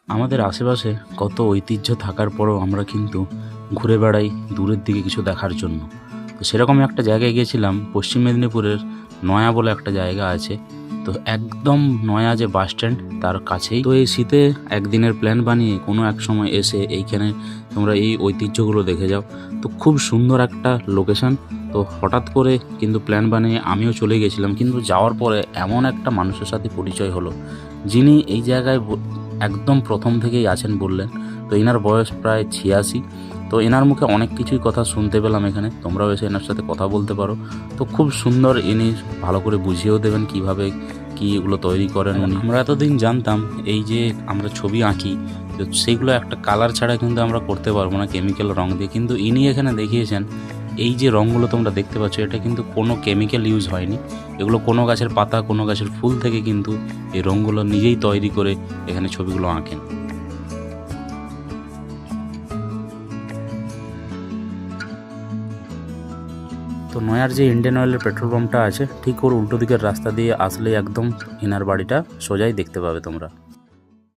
আমাদের আশেপাশে কত ঐতিহ্য থাকার পরেও আমরা কিন্তু ঘুরে বেড়াই দূরের দিকে কিছু দেখার জন্য। তো সেরকমই একটা জায়গায় গিয়েছিলাম, পশ্চিম মেদিনীপুরের নয়া বলে একটা জায়গা আছে। তো একদম নয়া যে বাস স্ট্যান্ড তার কাছেই। তো এই শীতে একদিনের প্ল্যান বানিয়ে কোনো এক সময় এসে এইখানে তোমরা এই ঐতিহ্যগুলো দেখে যাও। তো খুব সুন্দর একটা লোকেশন। তো হঠাৎ করে কিন্তু প্ল্যান বানিয়ে আমিও চলে গেছিলাম, কিন্তু যাওয়ার পরে এমন একটা মানুষের সাথে পরিচয় হলো যিনি এই জায়গায় একদম প্রথম থেকেই আছেন বললেন। তো এনার বয়স প্রায় 86। তো এনার মুখে অনেক কিছুই কথা শুনতে পেলাম এখানে, তোমরাও এসে এনার সাথে কথা বলতে পারো। তো খুব সুন্দর, ইনি ভালো করে বুঝিয়েও দেবেন কিভাবে কি এগুলো তৈরি করেন উনি। আমরা এতদিন জানতাম এই যে আমরা ছবি আঁকি, তো সেইগুলো একটা কালার ছাড়া কিন্তু আমরা করতে পারবো না, কেমিক্যাল রং দিয়ে। কিন্তু ইনি এখানে দেখিয়েছেন এই যে রঙগুলো তোমরা দেখতে পাচ্ছ, এটা কিন্তু কোনো কেমিক্যাল ইউজ হয়নি। এগুলো কোনো গাছের পাতা, কোনো গাছের ফুল থেকে কিন্তু এই রঙগুলো নিজেই তৈরি করে এখানে ছবিগুলো আঁকেন। তো নয়ার যে ইন্ডিয়ান অয়েলের পেট্রোল পাম্পটা আছে, ঠিক ওর উল্টো দিকের রাস্তা দিয়ে আসলেই একদম এনার বাড়িটা সোজাই দেখতে পাবে তোমরা।